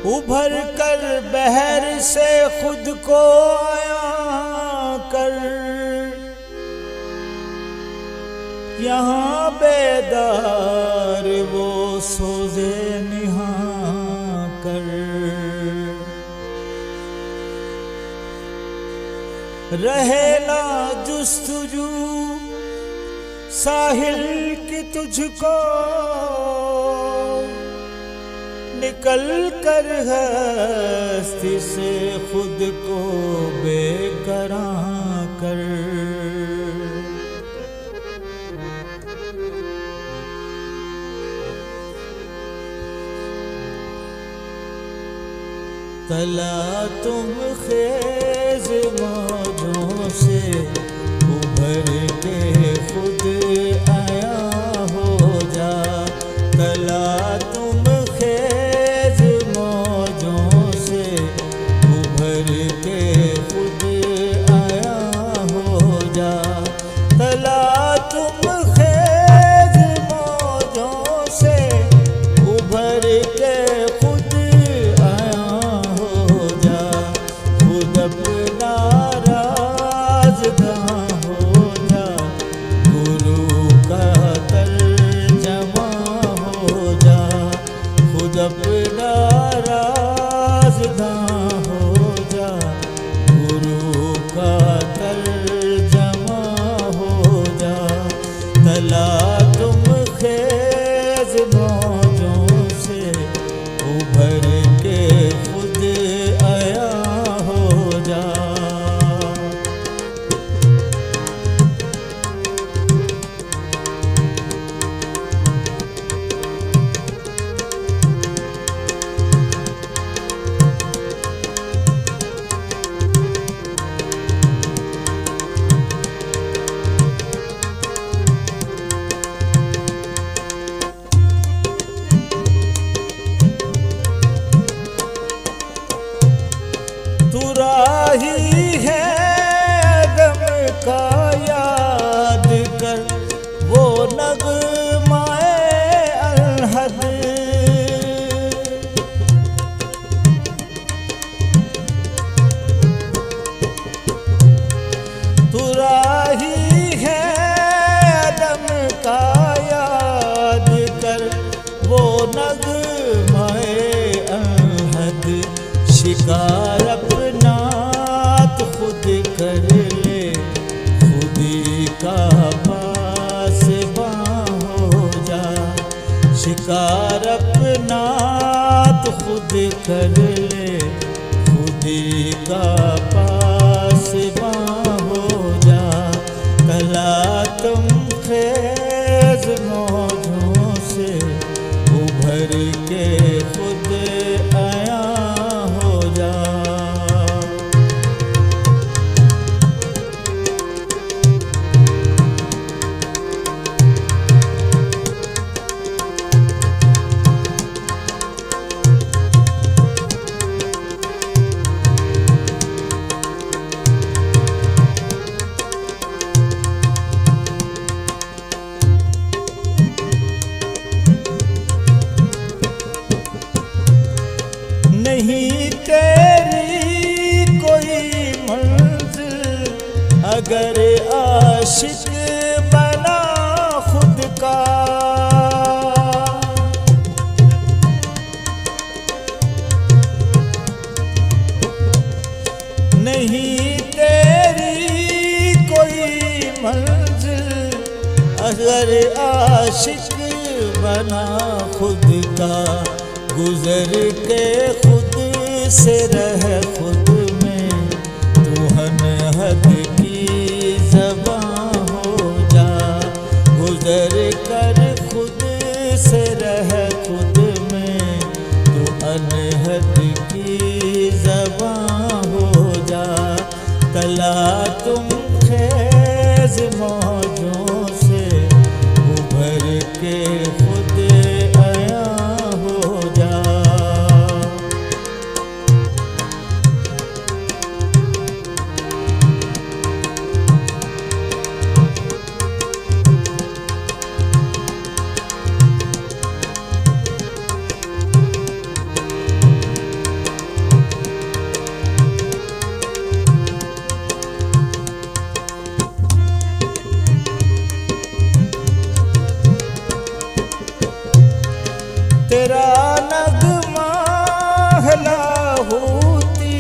उभर कर बहर से खुद को आया कर, यहाँ बेदार वो सोजे निहाँ कर। रहेला जुस्तजू साहिल की तुझको, निकल कर हस्ती से खुद को बेकरां कर। तला तुम खेज मौजों से उभर के खुद आया हो जा। तला तुम खेज मौजों से उभर के खुद आया हो जा। तला तुम खेज मौजों से उभर के खुद आया हो जा। खुद अपना राज़दां हो जा, गुरु का तर्जमा हो जा। खुद अपना राज़दां हो जा, गुरु का तर्जमा हो जा। तला तुम खेज मौजों से उभर के खुद आया हो जा। तू राही है दम का याद कर, वो नग़्माए अलहद। तू राही है दम का याद कर, वो नग़्माए अलहद। शिकार अपना तो खुद कर ले, खुदी का पासबां हो जा। शिकार अपना तो खुद कर ले, खुदी का पासबां हो जा। तला तुम खेज मौजों से उभर के खुद आया हो जा। नहीं तेरी कोई मंजिल अगर आशिक बना खुद का। नहीं तेरी कोई मंजिल अगर आशिक बना खुद का। गुजर के खुद से रह खुद में, तू अनहद की ज़बां हो जा। गुजर कर खुद से रह खुद में, तू अनहद की ज़बां हो जा। तला तुम खेज मौजों से उभर के खुद आया हो जा। तेरा नगमा है लाहौती,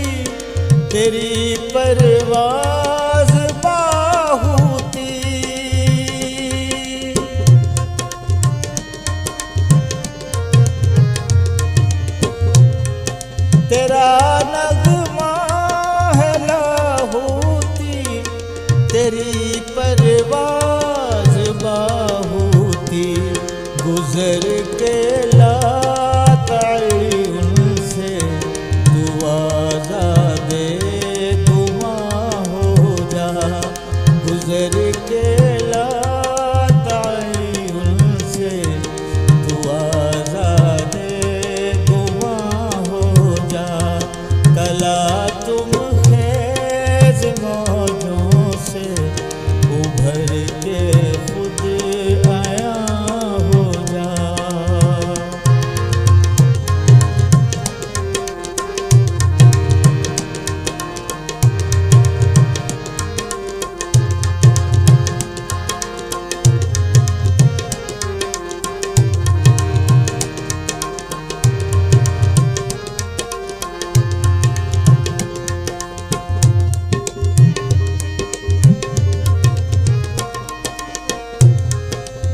तेरी परवाज़ बाहूती। तेरा नगमा है लाहौती, तेरी परवाज़ बाहूती। गुज़र के लाताई उनसे दुआ ज़ादे गुमा हो जा। गुज़र के लाताई उनसे दुआ ज़ादे गुमा हो जा। कला तुम खेज़ मौजों से उभर के खुद आया हो जा।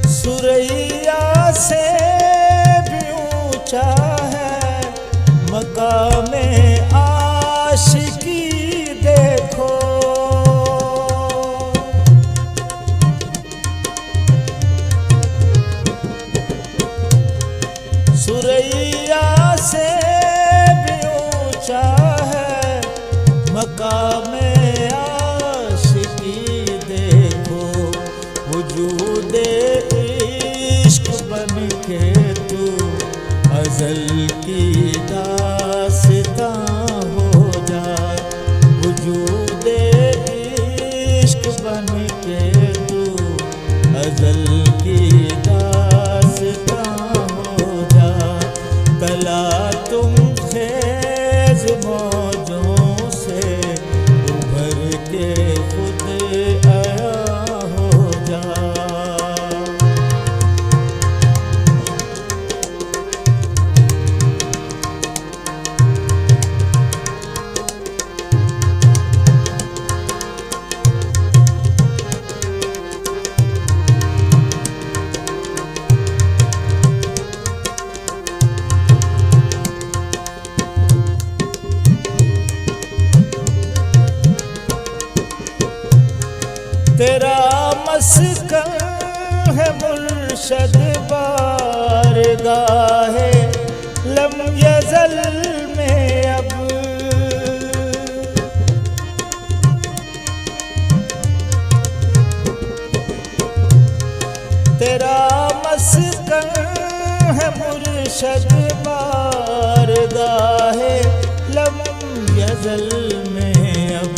सुरैया से भी ऊंचा है मकामे आशिकी देखो। सुरैया से भी ऊंचा है मकामे आशिकी देखो। वजूदे इश्क बन के तू अज़ल की दास्तां हो जा। वजूदे इश्क बन के तू अज़ल की दास्तां हो जा। कला तुम खेज़ मौजों से उभर के खुद आया हो जा। तेरा मस्कन है मुर्शद बारगाहे लम यज़ल में अब। तेरा मस्कन है मुर्शद बारगाहे लम यज़ल में अब।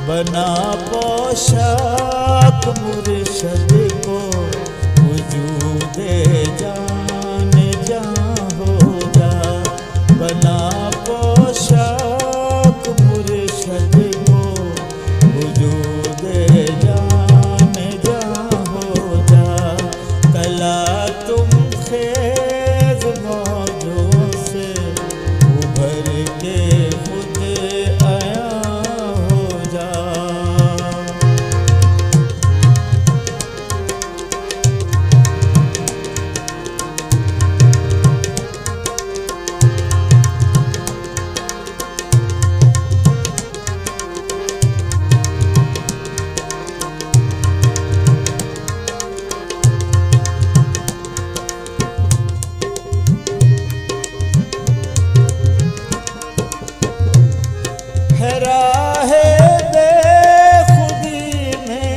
बना पोशाक मुर्शद को वजूदे जान जान हो जा। बना पोशाक मुर्शद को वजूदे जान जान हो जा। कला तुम खेज़ मौजों से उभर के खुद आया हो जा। है राहे बेखुदी में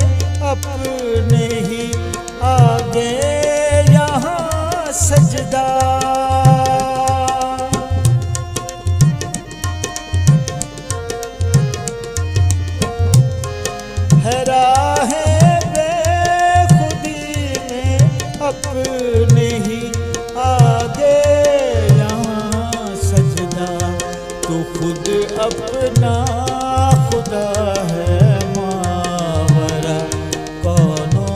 अपने ही आगे यहाँ सजदा। है राहे बेखुदी में अपने ही आगे यहाँ सजदा। तो खुद अपना खुदा है मावरा कौनो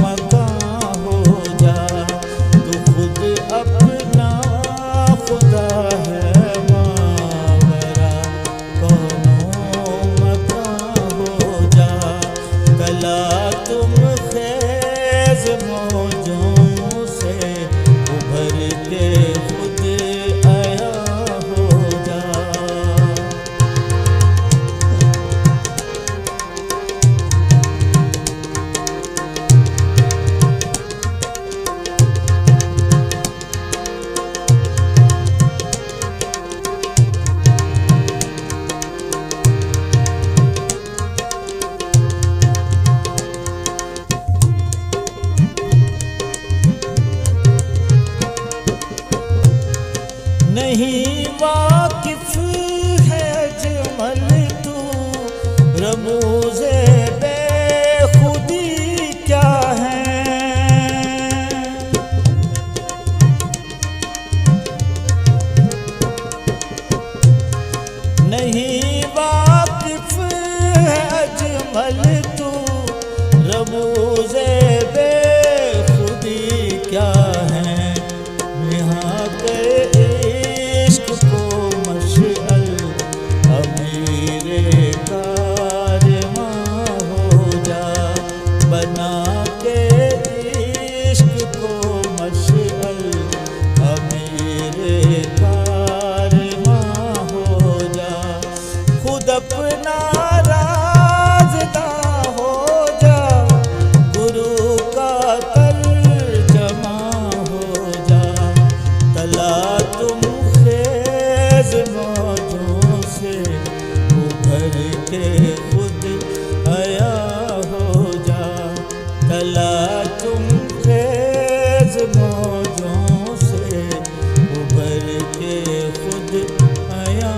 मकां हो जा। तो खुद अपना नहीं वाकिफ है अजमल तू, रमूज़े बेखुदी क्या है। नहीं वाकिफ है अजमल तू, रमूज़े बेखुदी क्या है। यहाँ के इश्क को मशअल अमीरे कारवां हो जा, बना के इश्क को मशअल अमीरे कारवां हो जा। खुद अपना राज़दा हो जा, गुरु का तर्जमा हो जा। तला तुम खेज़ मौजों से उभर के खुद हया हो जा। तला तुम खेज़ मौजों से उभर के खुद हया